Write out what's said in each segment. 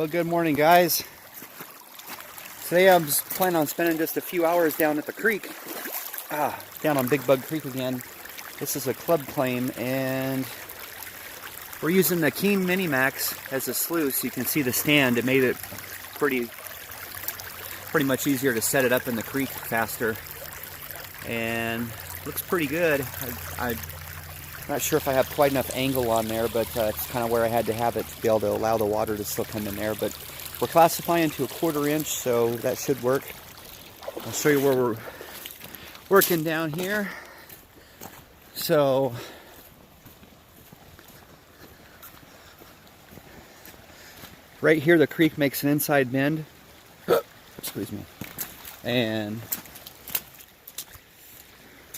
Well, good morning, guys. Today I'm just planning on spending just a few hours down at the creek. Down on Big Bug Creek again. This is a club claim, and we're using the Keen Mini Max as a sluice. You can see the stand. It made it pretty much easier to set it up in the creek faster, and looks pretty good. I'm not sure if I have quite enough angle on there, but it's kind of where I had to have it to be able to allow the water to still come in there. But we're classifying to a 1/4 inch, so that should work. I'll show you where we're working down here. So right here the creek makes an inside bend. Excuse me. And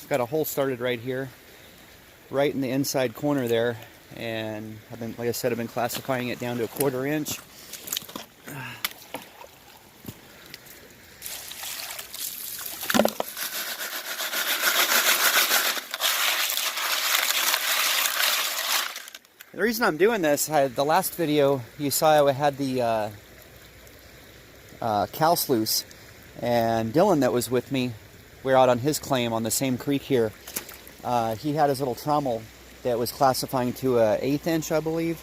got a hole started right here, right in the inside corner there, and like I said, I've been classifying it down to a 1/4 inch. The reason I'm doing this, the last video you saw I had the cow sluice, and Dylan that was with me, we were out on his claim on the same creek here. He had his little trommel that was classifying to a 1/8 inch, I believe,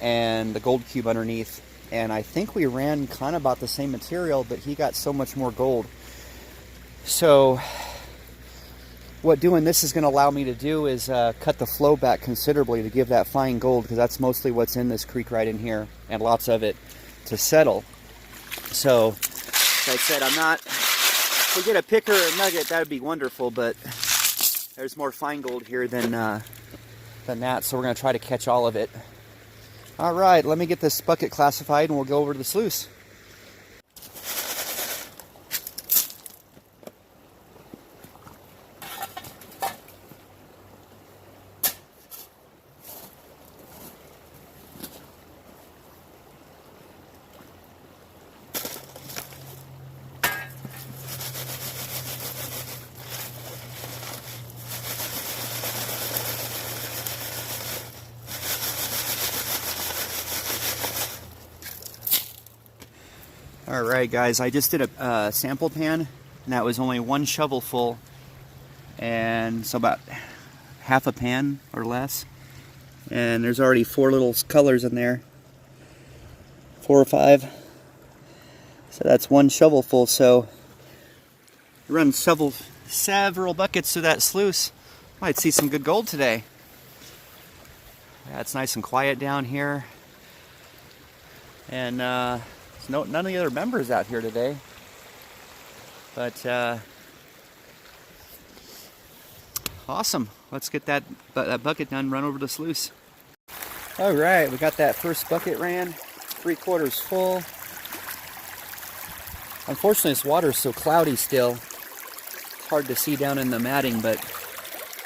and the gold cube underneath. And I think we ran kind of about the same material, but he got so much more gold. So what doing this is going to allow me to do is cut the flow back considerably to give that fine gold, because that's mostly what's in this creek right in here, and lots of it to settle. So like I said, if we get a picker or a nugget, that would be wonderful, but there's more fine gold here than that, so we're going to try to catch all of it. All right, let me get this bucket classified and we'll go over to the sluice. Alright guys, I just did a sample pan, and that was only 1 shovel full, and so about half a pan or less, and there's already 4 little colors in there, 4 or 5, so that's 1 shovel full. So run several buckets to that sluice, might see some good gold today. Yeah, it's nice and quiet down here, and none of the other members out here today, but awesome. Let's get that bucket done, run over to the sluice. All right, we got that first bucket ran, 3/4 full. Unfortunately, this water is so cloudy still, it's hard to see down in the matting, but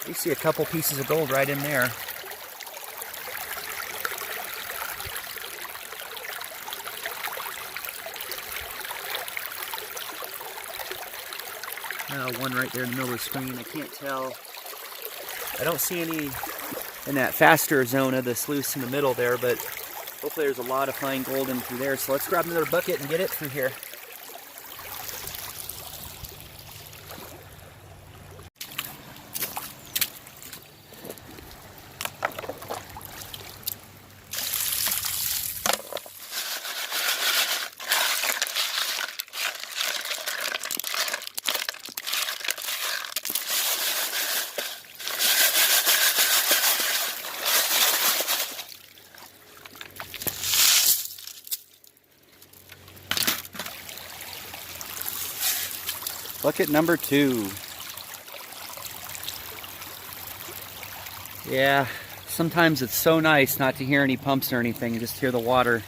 you see a couple pieces of gold right in there. One right there in the middle of the screen. I can't tell. I don't see any in that faster zone of the sluice in the middle there, but hopefully there's a lot of fine gold in through there. So let's grab another bucket and get it through here. Bucket number 2. Yeah, sometimes it's so nice not to hear any pumps or anything, just hear the water.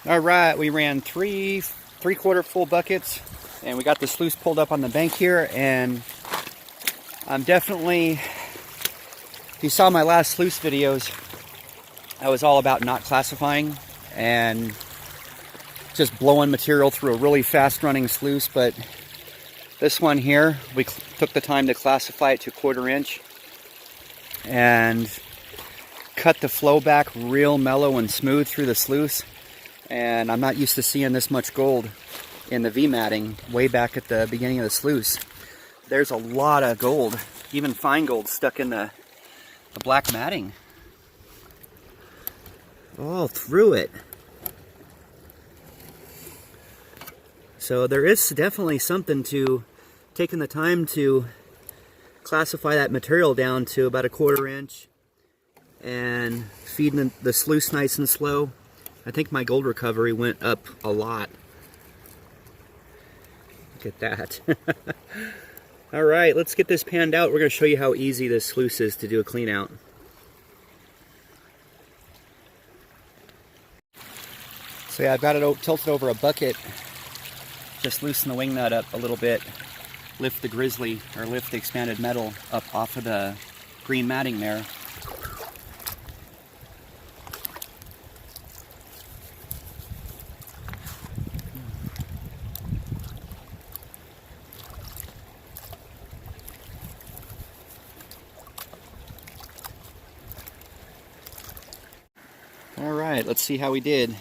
All right, we ran 3 3/4 full buckets, and we got the sluice pulled up on the bank here, and I'm definitely, if you saw my last sluice videos, I was all about not classifying and just blowing material through a really fast running sluice, but this one here, we took the time to classify it to 1/4 inch and cut the flow back real mellow and smooth through the sluice. And I'm not used to seeing this much gold in the V matting way back at the beginning of the sluice. There's a lot of gold, even fine gold, stuck in the black matting. All through it. So there is definitely something to taking the time to classify that material down to about 1/4 inch and feeding the sluice nice and slow. I think my gold recovery went up a lot. Look at that. All right, let's get this panned out. We're going to show you how easy this sluice is to do a clean out. So yeah, I've got it tilted over a bucket. Just loosen the wing nut up a little bit. Lift the grizzly, or lift the expanded metal up off of the green matting there. All right, let's see how we did.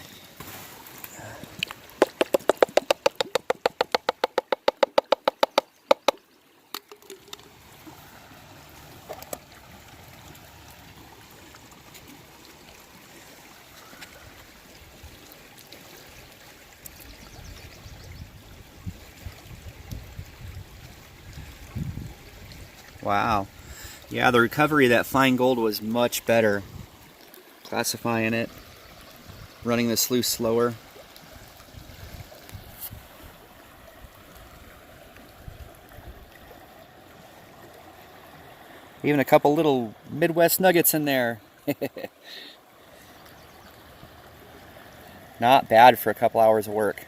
Wow. Yeah, the recovery of that fine gold was much better. Classifying it, running the sluice slower. Even a couple little Midwest nuggets in there. Not bad for a couple hours of work.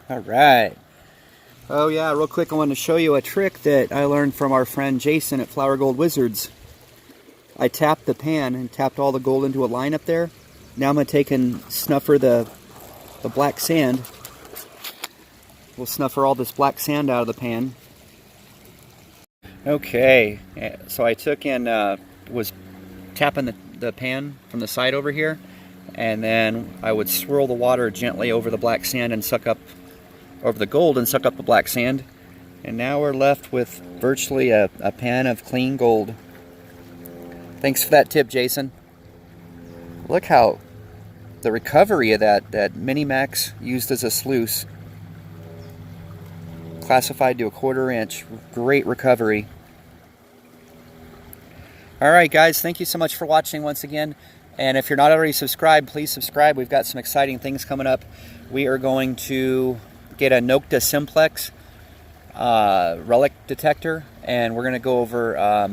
All right. Oh yeah, real quick, I wanted to show you a trick that I learned from our friend Jason at Flower Gold Wizards. I tapped the pan and tapped all the gold into a line up there. Now I'm going to take and snuffer the black sand. We'll snuffer all this black sand out of the pan. Okay, so I took and was tapping the pan from the side over here, and then I would swirl the water gently over the black sand and suck up over the gold and suck up the black sand. And now we're left with virtually a pan of clean gold. Thanks for that tip, Jason. Look how the recovery of that Mini-Max used as a sluice, classified to 1/4 inch. Great recovery. All right, guys, thank you so much for watching once again. And if you're not already subscribed, please subscribe. We've got some exciting things coming up. We are going to get a Nocta Simplex relic detector, and we're going to go over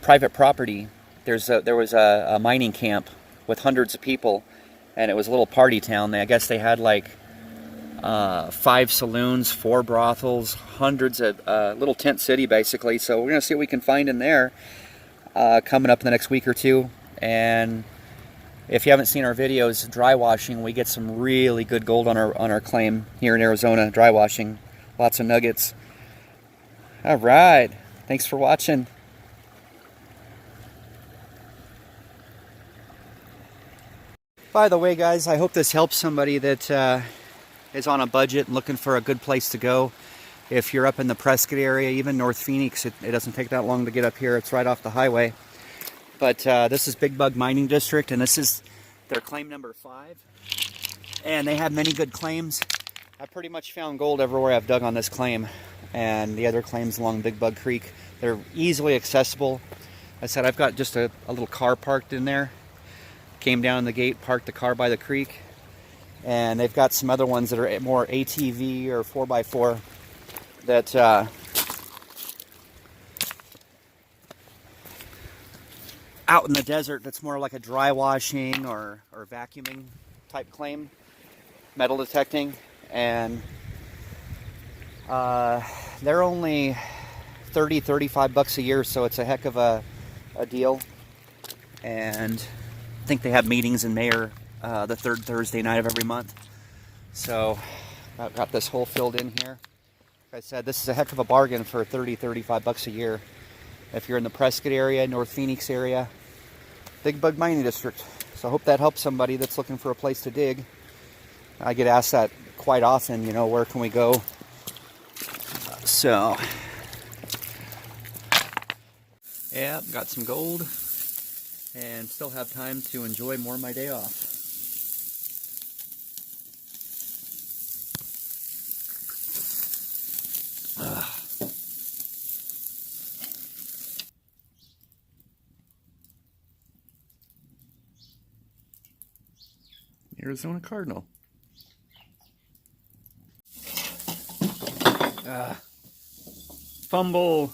private property. There was a mining camp with hundreds of people, and it was a little party town. I guess they had like 5 saloons, 4 brothels, hundreds of little tent city basically. So we're going to see what we can find in there coming up in the next week or two. And if you haven't seen our videos, dry washing, we get some really good gold on our claim here in Arizona. Dry washing, lots of nuggets. All right, thanks for watching. By the way, guys, I hope this helps somebody that is on a budget and looking for a good place to go. If you're up in the Prescott area, even North Phoenix, it doesn't take that long to get up here. It's right off the highway. But this is Big Bug Mining District, and this is their claim number 5. And they have many good claims. I pretty much found gold everywhere I've dug on this claim. And the other claims along Big Bug Creek, they're easily accessible. I said I've got just a little car parked in there. Came down the gate, parked the car by the creek. And they've got some other ones that are more ATV or 4x4 that out in the desert that's more like a dry washing or vacuuming type claim, metal detecting, and they're only $30-35 a year, so it's a heck of a deal. And I think they have meetings in Mayor the third Thursday night of every month. So I've got this hole filled in here. Like I said, this is a heck of a bargain for $30-35 a year. If you're in the Prescott area, North Phoenix area, Big Bug Mining District. So I hope that helps somebody that's looking for a place to dig. I get asked that quite often, you know, where can we go? So, yeah, got some gold and still have time to enjoy more of my day off. Arizona Cardinal. Fumble.